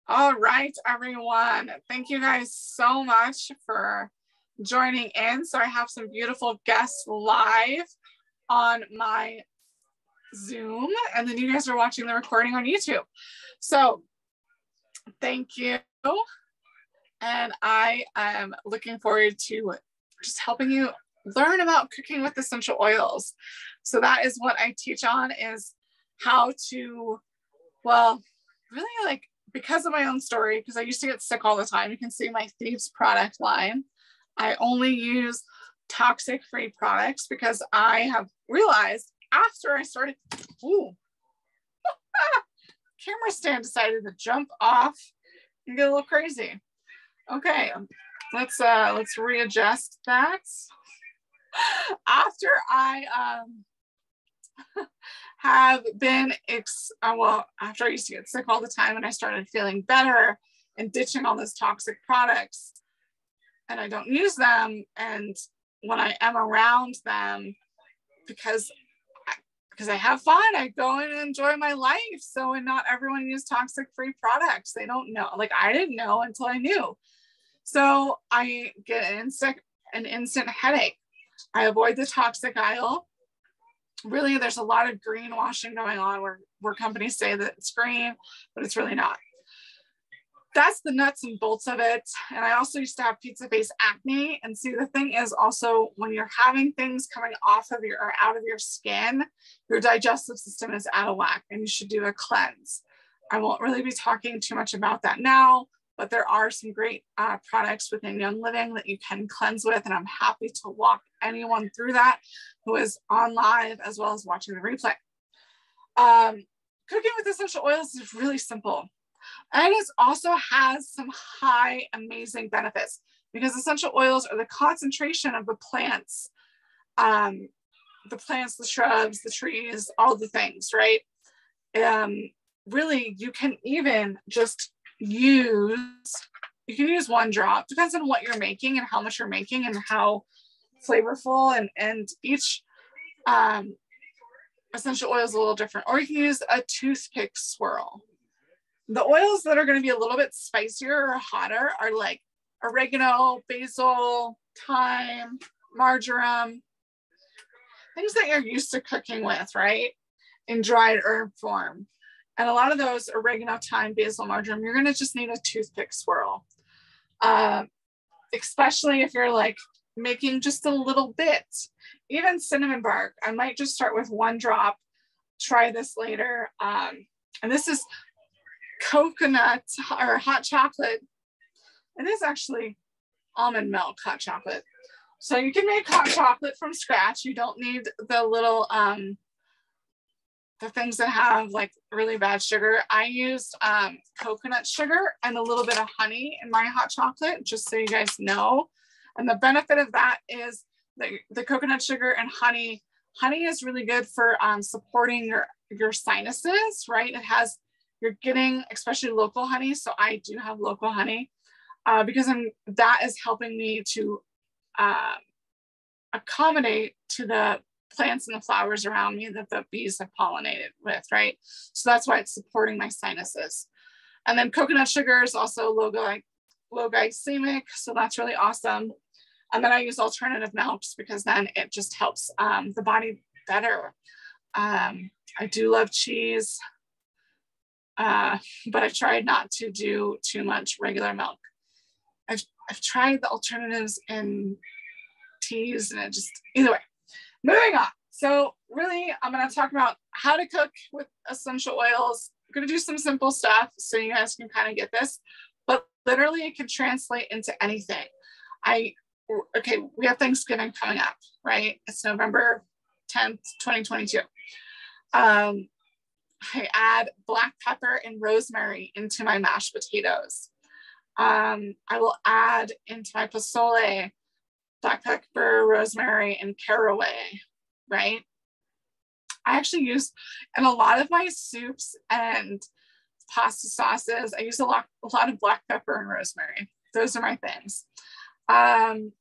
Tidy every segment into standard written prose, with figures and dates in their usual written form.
All right, everyone. Thank you guys so much for joining in. So I have some beautiful guests live on my Zoom, and then you guys are watching the recording on YouTube. So thank you. And I am looking forward to just helping you learn about cooking with essential oils. So that is what I teach on, is how to, well, really, like, because of my own story, because I used to get sick all the time. You can see my Thieves product line. I only use toxic-free products because I have realized after I started, camera stand decided to jump off and get a little crazy. Okay, let's readjust that. After I have been, after I used to get sick all the time and I started feeling better and ditching all those toxic products, and I don't use them, and when I am around them, because I have fun, I go and enjoy my life. So, and not everyone uses toxic-free products. They don't know. Like, I didn't know until I knew. So I get an instant headache. I avoid the toxic aisle. Really, there's a lot of greenwashing going on where companies say that it's green, but it's really not. That's the nuts and bolts of it. And I also used to have pizza face acne. And see, the thing is also, when you're having things coming off of or out of your skin, your digestive system is out of whack and you should do a cleanse. I won't really be talking too much about that now, but there are some great products within Young Living that you can cleanse with. And I'm happy to walk anyone through that who is on live as well as watching the replay. Cooking with essential oils is really simple. And it also has some high, amazing benefits, because essential oils are the concentration of the plants, the shrubs, the trees, all the things, right? Really, you can even just use one drop. Depends on what you're making and how much you're making and how flavorful, and each essential oil is a little different. Or you can use a toothpick swirl. The oils that are going to be a little bit spicier or hotter are like oregano, basil, thyme, marjoram, things that you're used to cooking with, right? In dried herb form. And a lot of those, oregano, thyme, basil, marjoram, you're going to just need a toothpick swirl. Especially if you're like making just a little bit. Even cinnamon bark, I might just start with one drop. Try this later. And this is coconut or hot chocolate. It is actually almond milk hot chocolate. So you can make hot chocolate from scratch. You don't need the little the things that have like really bad sugar. I used coconut sugar and a little bit of honey in my hot chocolate, just so you guys know. And the benefit of that is that the coconut sugar and honey is really good for supporting your sinuses, right? You're getting especially local honey. So I do have local honey because that is helping me to accommodate to the plants and the flowers around me that the bees have pollinated with, right? So that's why it's supporting my sinuses. And then coconut sugar is also low glycemic. So that's really awesome. And then I use alternative milks because then it just helps the body better. I do love cheese. But I've tried not to do too much regular milk. I've tried the alternatives in teas, and it just, either way, moving on. So really, I'm going to talk about how to cook with essential oils. I'm going to do some simple stuff so you guys can kind of get this, but literally it can translate into anything. Okay, we have Thanksgiving coming up, right? It's November 10th, 2022. I add black pepper and rosemary into my mashed potatoes. I will add into my pozole black pepper, rosemary, and caraway, right? I actually use, in a lot of my soups and pasta sauces, I use a lot of black pepper and rosemary. Those are my things. And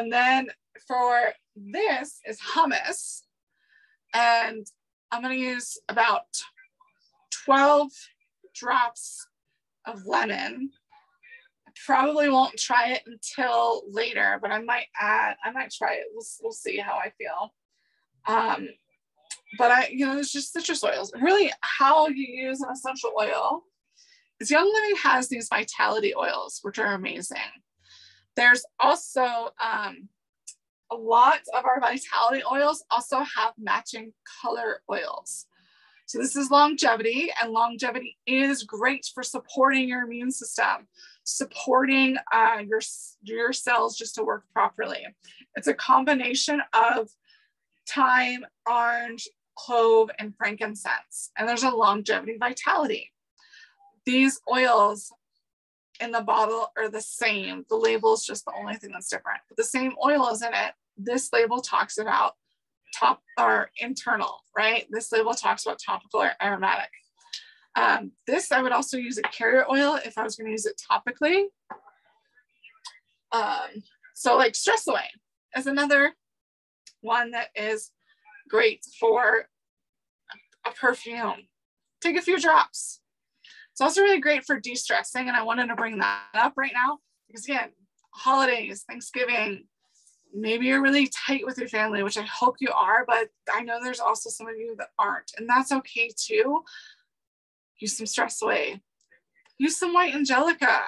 then for this is hummus. And I'm going to use about 12 drops of lemon. I probably won't try it until later, but I might try it. We'll see how I feel. But it's just citrus oils. Really, how you use an essential oil is Young Living has these vitality oils, which are amazing. There's also a lot of our vitality oils also have matching color oils. So this is longevity, and longevity is great for supporting your immune system, supporting your cells just to work properly. It's a combination of thyme, orange, clove, and frankincense. And there's a longevity vitality. These oils in the bottle are the same. The label is just the only thing that's different. But the same oil is in it. This label talks about top or internal, right? This label talks about topical or aromatic. This I would also use a carrier oil if I was going to use it topically. So like Stress Away is another one that is great for a perfume. Take a few drops. It's also really great for de-stressing, and I wanted to bring that up right now because again, holidays, Thanksgiving, maybe you're really tight with your family, which I hope you are, but I know there's also some of you that aren't, and that's okay too. Use some Stress Away. Use some white angelica.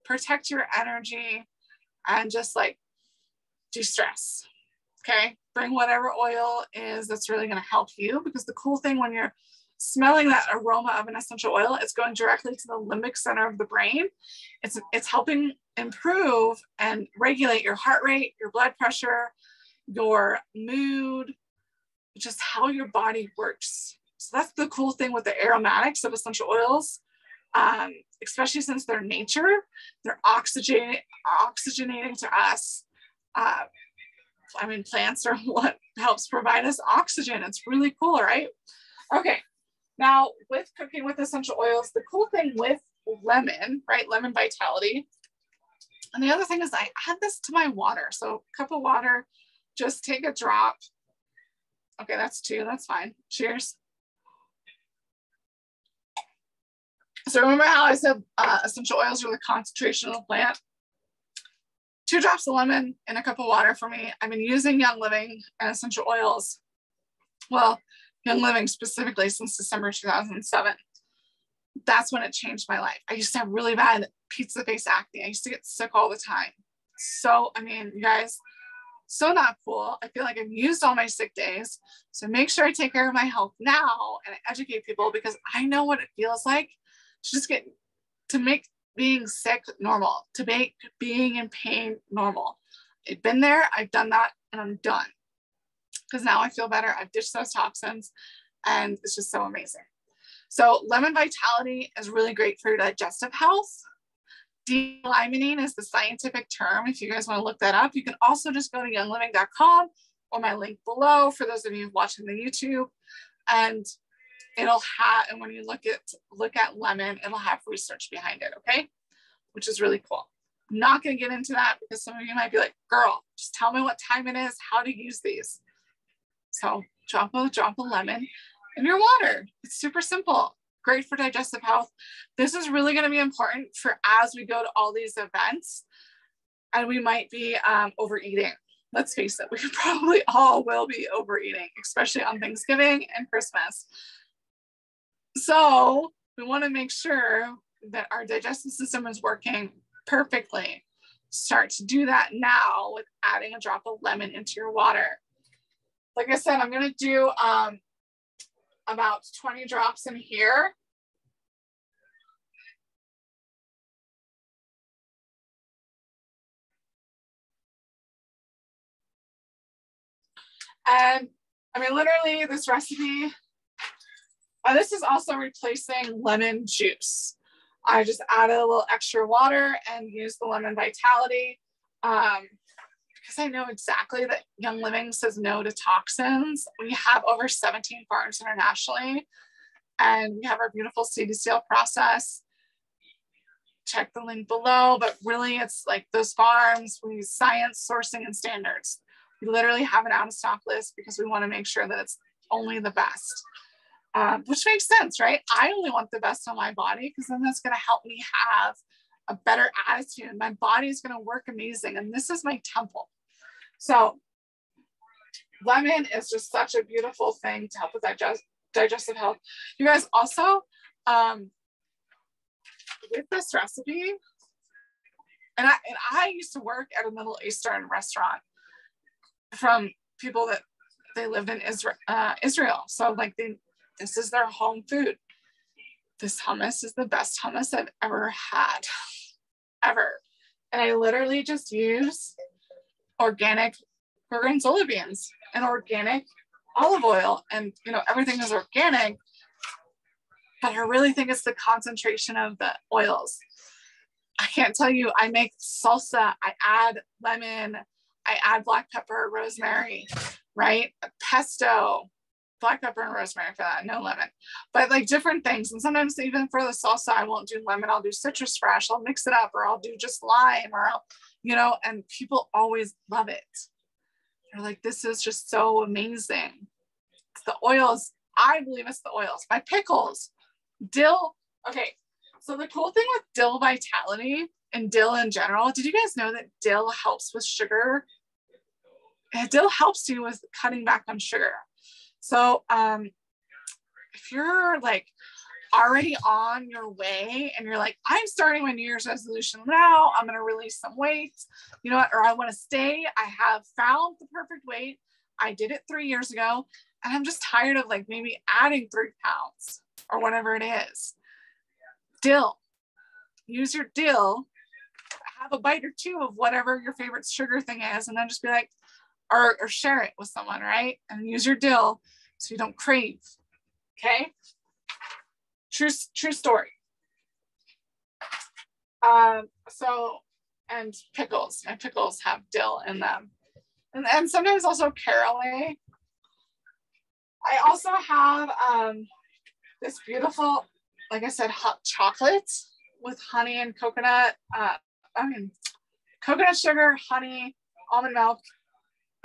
Protect your energy and just like de-stress. Okay, bring whatever oil is that's really going to help you, because the cool thing when you're smelling that aroma of an essential oil, it's going directly to the limbic center of the brain. It's helping improve and regulate your heart rate, your blood pressure, your mood, just how your body works. So that's the cool thing with the aromatics of essential oils, especially since they're nature, they're oxygenating to us. I mean, plants are what helps provide us oxygen. It's really cool, right? Okay, now with cooking with essential oils, the cool thing with lemon, right? Lemon vitality. And the other thing is I add this to my water. So a cup of water, just take a drop. Okay, that's 2, that's fine. Cheers. So remember how I said essential oils are the concentration of the plant? 2 drops of lemon in a cup of water for me. I've been using Young Living and essential oils. Well, Young Living specifically since December 2007. That's when it changed my life. I used to have really bad pizza face acne. I used to get sick all the time. So, I mean, you guys, so not cool. I feel like I've used all my sick days. So make sure I take care of my health now and I educate people, because I know what it feels like to make being sick normal, to make being in pain normal. I've been there, I've done that, and I'm done. Because now I feel better. I've ditched those toxins and it's just so amazing. So lemon vitality is really great for your digestive health. D-limonene is the scientific term. If you guys want to look that up, you can also just go to youngliving.com or my link below for those of you watching the YouTube, and it'll have, and when you look at lemon, it'll have research behind it, okay? Which is really cool. I'm not going to get into that because some of you might be like, girl, just tell me what time it is, how to use these. So drop a lemon in your water. It's super simple. Great for digestive health. This is really going to be important for as we go to all these events and we might be overeating. Let's face it, we probably all will be overeating, especially on Thanksgiving and Christmas. So we want to make sure that our digestive system is working perfectly. Start to do that now with adding a drop of lemon into your water. Like I said, I'm going to do about 20 drops in here. And I mean, literally this recipe, this is also replacing lemon juice. I just added a little extra water and used the lemon vitality because I know exactly that Young Living says no to toxins. We have over 17 farms internationally, and we have our beautiful CDCL process. Check the link below, but really it's like those farms, we use science, sourcing, and standards. We literally have an out of stock list because we want to make sure that it's only the best. which makes sense, right? I only want the best on my body because then that's going to help me have a better attitude. My body is going to work amazing. And this is my temple. So lemon is just such a beautiful thing to help with digestive health. You guys also, with this recipe, and I used to work at a Middle Eastern restaurant from people that they lived in Israel. So like this is their home food. This hummus is the best hummus I've ever had, ever. And I literally just use organic gorgonzola beans and organic olive oil, and everything is organic, but I really think it's the concentration of the oils. I can't tell you, I make salsa, I add lemon, I add black pepper, rosemary, right? Pesto, black pepper and rosemary for that, no lemon, but like different things. And sometimes even for the salsa, I won't do lemon, I'll do citrus fresh, I'll mix it up, or I'll do just lime, or I'll, and people always love it. They're like, this is just so amazing. It's the oils. I believe it's the oils. My pickles, dill. Okay. So the cool thing with dill vitality and dill in general, did you guys know that dill helps with sugar? Dill helps you with cutting back on sugar. So if you're like already on your way and you're like, I'm starting my New Year's resolution now, I'm going to release some weight, or I want to stay. I have found the perfect weight. I did it 3 years ago and I'm just tired of like maybe adding 3 pounds or whatever it is. Dill, use your dill, have a bite or 2 of whatever your favorite sugar thing is, and then just be like, or share it with someone, right? And use your dill so you don't crave. Okay. True story. And pickles. My pickles have dill in them. And sometimes also caraway. I also have this beautiful, like I said, hot chocolate with honey and coconut. Coconut sugar, honey, almond milk,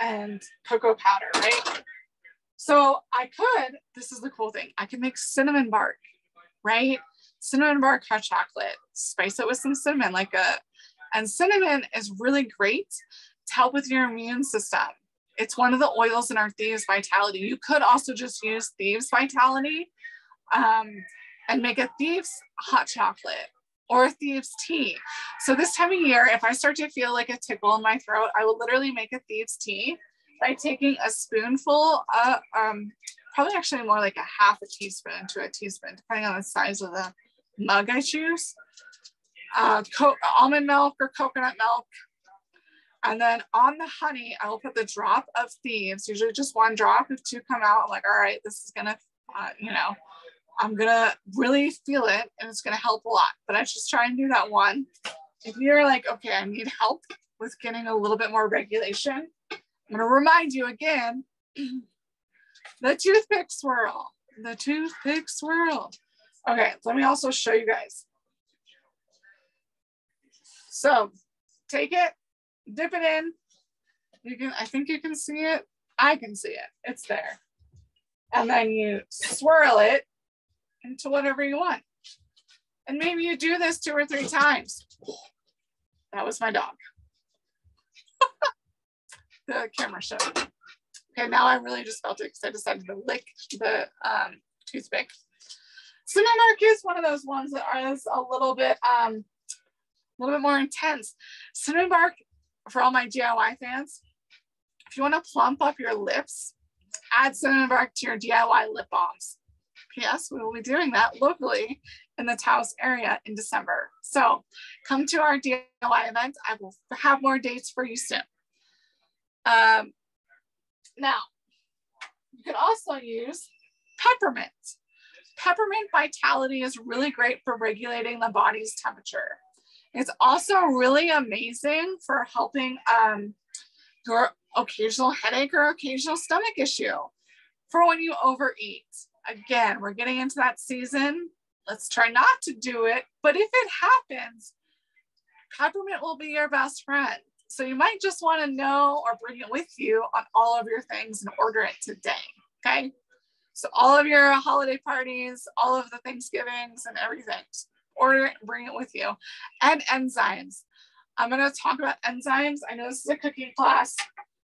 and cocoa powder, right? So this is the cool thing, I can make cinnamon bark, right? Cinnamon bark hot chocolate, spice it with some cinnamon, and cinnamon is really great to help with your immune system. It's one of the oils in our Thieves Vitality. You could also just use Thieves Vitality and make a Thieves hot chocolate or a Thieves tea. So this time of year, if I start to feel like a tickle in my throat, I will literally make a Thieves tea by taking a spoonful, probably actually more like a half a teaspoon to a teaspoon, depending on the size of the mug I choose. Almond milk or coconut milk. And then on the honey, I will put the drop of Thieves, usually just 1 drop. If 2 come out, I'm like, all right, this is gonna, I'm gonna really feel it and it's gonna help a lot. But I just try and do that 1. If you're like, okay, I need help with getting a little bit more regulation, I'm gonna remind you again, the toothpick swirl, the toothpick swirl. Okay, let me also show you guys. So take it, dip it in. I think you can see it. I can see it, it's there. And then you swirl it into whatever you want. And maybe you do this 2 or 3 times. That was my dog. The camera showed. Okay, now I really just felt it because I decided to lick the toothpick. Cinnamon bark is one of those ones that is a little bit more intense. Cinnamon bark, for all my DIY fans, if you want to plump up your lips, add cinnamon bark to your DIY lip balms. P.S. We will be doing that locally in the Taos area in December. So come to our DIY event. I will have more dates for you soon. Now, you could also use peppermint. Peppermint vitality is really great for regulating the body's temperature. It's also really amazing for helping your occasional headache or occasional stomach issue for when you overeat. Again, we're getting into that season. Let's try not to do it. But if it happens, peppermint will be your best friend. So you might just want to know or bring it with you on all of your things and order it today. Okay. So all of your holiday parties, all of the Thanksgivings and everything, order it, bring it with you. And enzymes. I'm going to talk about enzymes. I know this is a cooking class,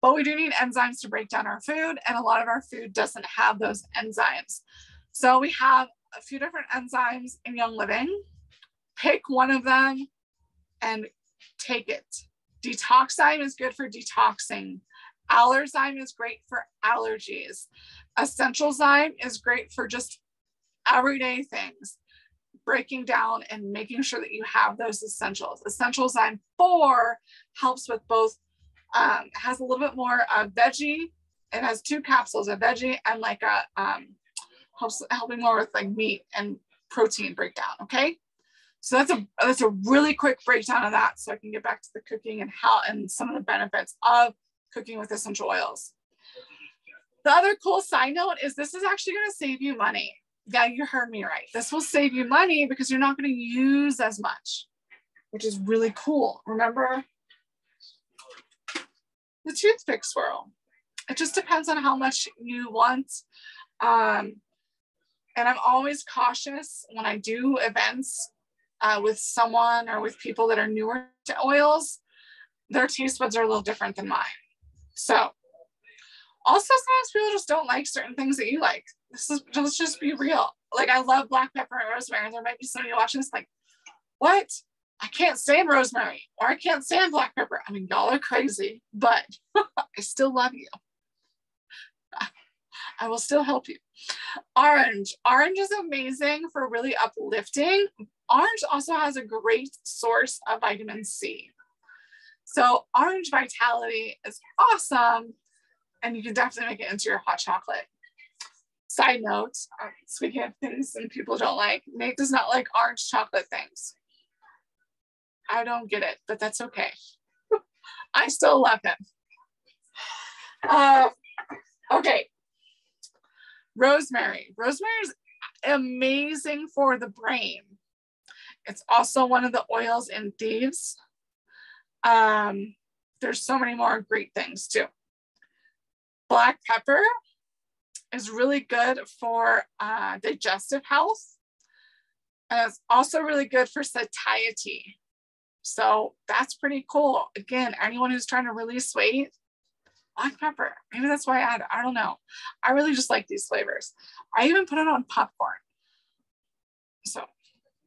but we do need enzymes to break down our food, and a lot of our food doesn't have those enzymes. So we have a few different enzymes in Young Living. Pick one of them and take it. Detoxzyme is good for detoxing. Allerzyme is great for allergies. Essentialzyme is great for just everyday things, breaking down and making sure that you have those essentials. Essentialzyme 4 helps with both, has a little bit more veggie. It has 2 capsules, a veggie and like a, helping more with like meat and protein breakdown, okay? So that's a really quick breakdown of that, so I can get back to the cooking and how and some of the benefits of cooking with essential oils. The other cool side note is this is actually going to save you money. Yeah, you heard me right. This will save you money because you're not going to use as much, which is really cool. Remember the toothpick swirl. It just depends on how much you want. And I'm always cautious when I do events with someone or with people that are newer to oils. Their taste buds are a little different than mine. So also sometimes people just don't like certain things that you like. Let's just be real. Like I love black pepper and rosemary. There might be somebody watching this like, what? I can't stand rosemary or I can't stand black pepper. I mean, y'all are crazy, but I still love you. I will still help you. Orange. Orange is amazing for really uplifting. Orange also has a great source of vitamin C. So orange vitality is awesome. And you can definitely make it into your hot chocolate. Side note, speaking of things and people don't like, Nate does not like orange chocolate things. I don't get it, but that's okay. I still love him. Okay. Rosemary. Rosemary is amazing for the brain. It's also one of the oils in thieves. There's so many more great things too. Black pepper is really good for digestive health. And it's also really good for satiety. So that's pretty cool. Again, anyone who's trying to release weight, black pepper. Maybe that's why I don't know. I really just like these flavors. I even put it on popcorn. So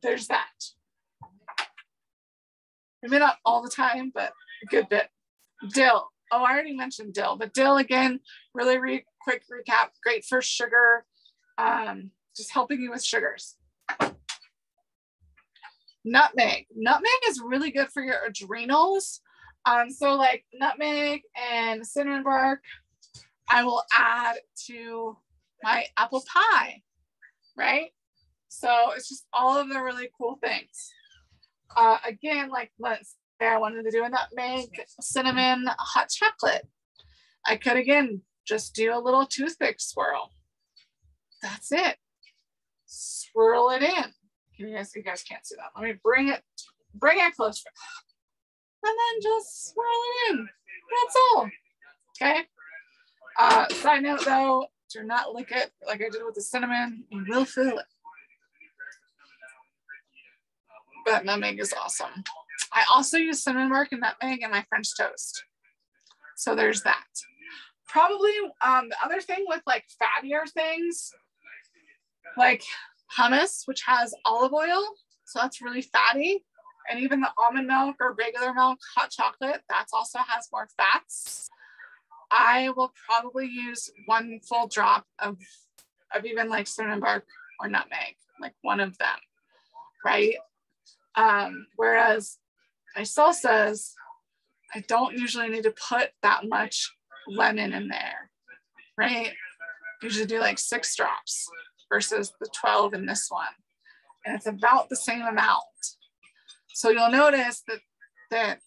there's that. Maybe not all the time, but a good bit. Dill. Oh, I already mentioned dill, but dill again, really quick recap, great for sugar, just helping you with sugars. Nutmeg. Nutmeg is really good for your adrenals. So like nutmeg and cinnamon bark, I will add to my apple pie, right? So it's just all of the really cool things. Again, like let's say I wanted to do a nutmeg, cinnamon, hot chocolate. I could again just do a little toothpick swirl. That's it. Swirl it in. You guys can't see that. Let me bring it closer. And then just swirl it in. That's all. Okay. Side note though, do not lick it like I did with the cinnamon. You will feel it. But nutmeg is awesome. I also use cinnamon bark and nutmeg in my French toast. So there's that. Probably the other thing with like fattier things, like hummus, which has olive oil. So that's really fatty. And even the almond milk or regular milk, hot chocolate, that also has more fats. I will probably use 1 full drop of even like cinnamon bark or nutmeg, like one of them, right? Whereas my salsas, I don't usually need to put that much lemon in there, right? Usually do like 6 drops versus the 12 in this one. And it's about the same amount. So you'll notice that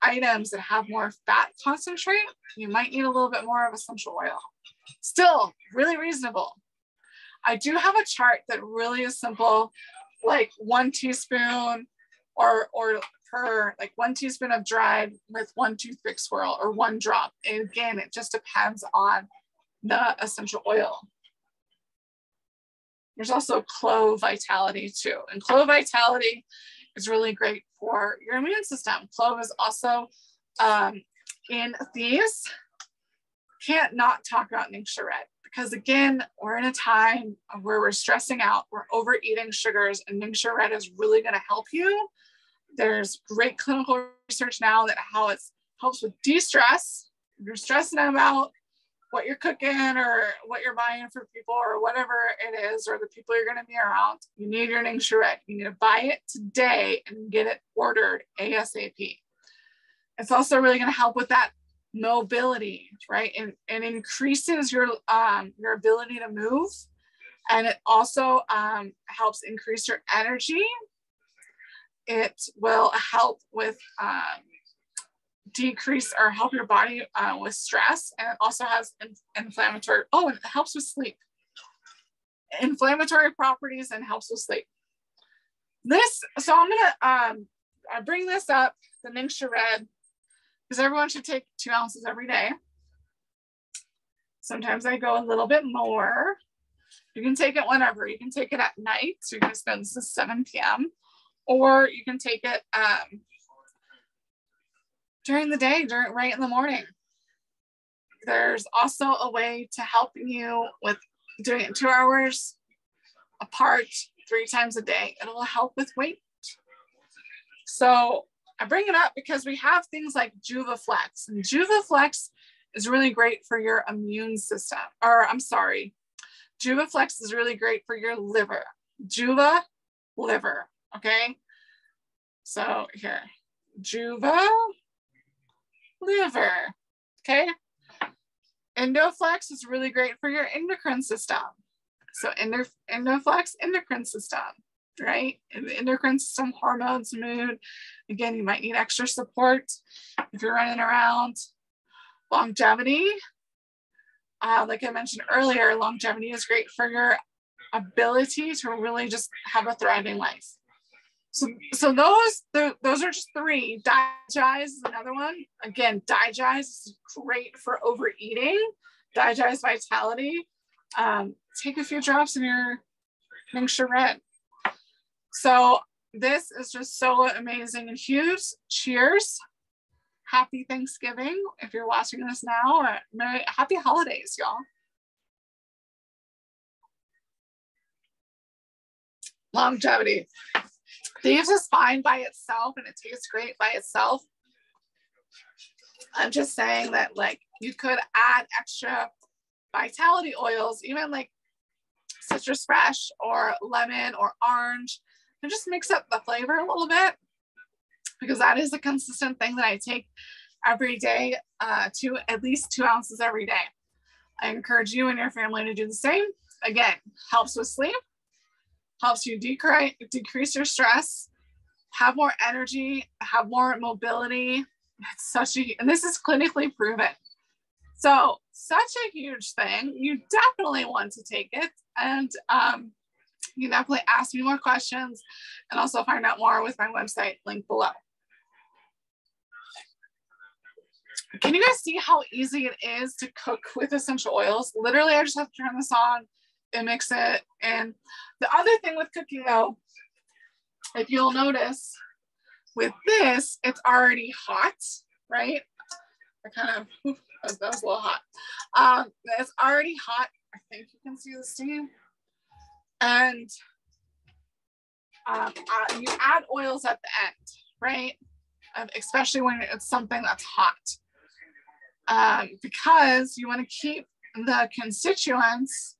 items that have more fat concentrate, you might need a little bit more of essential oil. Still really reasonable. I do have a chart that really is simple, like 1 teaspoon or per like 1 teaspoon of dried with 1 toothpick swirl or 1 drop. And again, it just depends on the essential oil. There's also clove vitality too. And clove vitality is really great for your immune system. Clove is also in these. Can't not talk about tincture red, because again, we're in a time where we're stressing out, we're overeating sugars, and tincture red is really going to help you. There's great clinical research now that how it helps with de-stress. If you're stressing about what you're cooking or what you're buying for people or whatever it is, or the people you're going to be around, you need your tincture red. You need to buy it today and get it ordered ASAP. It's also really going to help with that mobility, right? And increases your ability to move. And it also helps increase your energy. It will help with decrease or help your body with stress. And it also has inflammatory, and it helps with sleep. Inflammatory properties and helps with sleep. So I'm gonna I bring this up, the tincture red, because everyone should take 2 ounces every day. Sometimes I go a little bit more. You can take it whenever. You can take it at night. So you're going to spend this at 7 p.m. Or you can take it during the day, right in the morning. There's also a way to help you with doing it 2 hours apart 3 times a day. It'll help with weight. So I bring it up because we have things like Juvaflex, and Juvaflex is really great for your immune system. Juvaflex is really great for your liver. Juva, liver, okay? So here, Juva, liver, okay? Endoflex is really great for your endocrine system. So Endoflex, endocrine system, right? And the endocrine system, hormones, mood. Again, you might need extra support if you're running around. Longevity. Like I mentioned earlier, longevity is great for your ability to really just have a thriving life. So those are just 3. Digize is another one. Again, Digize is great for overeating. Digize vitality. Take a few drops in your tincture red. So this is just so amazing and huge. Cheers. Happy Thanksgiving if you're watching this now. Happy holidays, y'all. Longevity. Thieves is fine by itself and it tastes great by itself. I'm just saying that, like, you could add extra vitality oils, even like citrus fresh or lemon or orange, and just mix up the flavor a little bit, because that is a consistent thing that I take every day, to at least 2 ounces every day. I encourage you and your family to do the same. Again, helps with sleep, helps you decrease your stress, have more energy, have more mobility. It's and this is clinically proven. So such a huge thing. You definitely want to take it. And you definitely ask me more questions and also find out more with my website link below. Can you guys see how easy it is to cook with essential oils? Literally, I just have to turn this on and mix it. And the other thing with cooking though, if you'll notice with this, it's already hot, right? I kind of, that was a little hot. It's already hot. I think you can see the steam. And you add oils at the end, right? Especially when it's something that's hot. Because you want to keep the constituents,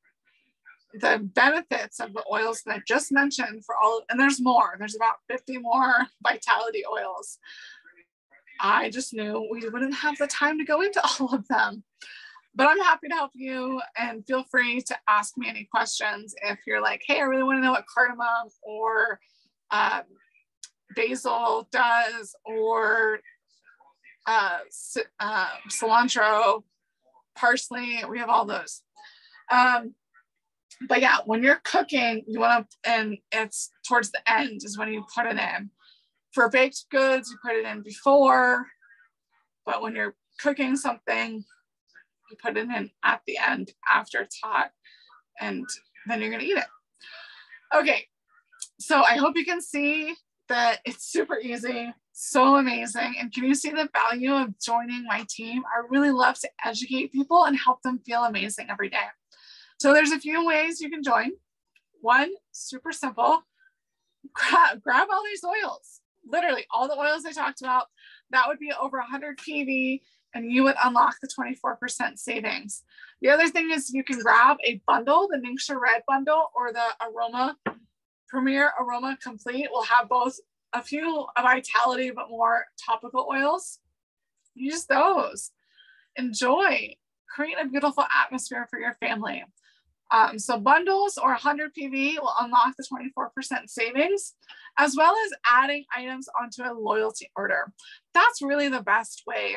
the benefits of the oils that I just mentioned for all, and there's more. There's about 50 more vitality oils. I just knew we wouldn't have the time to go into all of them. But I'm happy to help you, and feel free to ask me any questions if you're like, hey, I really want to know what cardamom or basil does, or cilantro, parsley. We have all those. But yeah, when you're cooking, you want to, and it's towards the end is when you put it in. For baked goods, you put it in before, but when you're cooking something, you put it in at the end after it's hot, and then you're going to eat it. Okay, so I hope you can see that it's super easy, so amazing. And can you see the value of joining my team? I really love to educate people and help them feel amazing every day. So there's a few ways you can join. One, super simple, grab all these oils, literally all the oils I talked about. That would be over 100 PV and you would unlock the 24% savings. The other thing is you can grab a bundle, the Ningxia Red bundle or the Aroma Premier Aroma Complete will have both a few vitality but more topical oils. Use those. Enjoy. Create a beautiful atmosphere for your family. So bundles or 100 PV will unlock the 24% savings, as well as adding items onto a loyalty order. That's really the best way,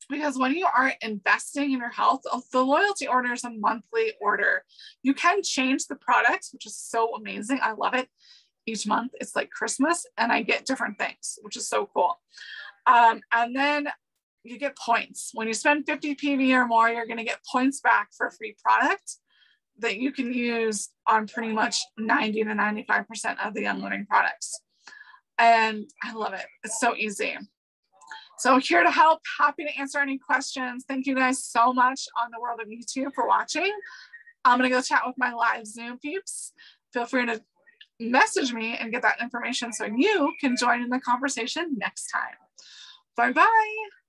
because when you are investing in your health, the loyalty order is a monthly order. You can change the products, which is so amazing. I love it. Each month it's like Christmas and I get different things, which is so cool. And then you get points. When you spend 50 PV or more, you're going to get points back for a free product that you can use on pretty much 90 to 95% of the Young Living products. And I love it. It's so easy. So here to help, happy to answer any questions. Thank you guys so much on the world of YouTube for watching. I'm going to go chat with my live Zoom peeps. Feel free to message me and get that information so you can join in the conversation next time. Bye-bye.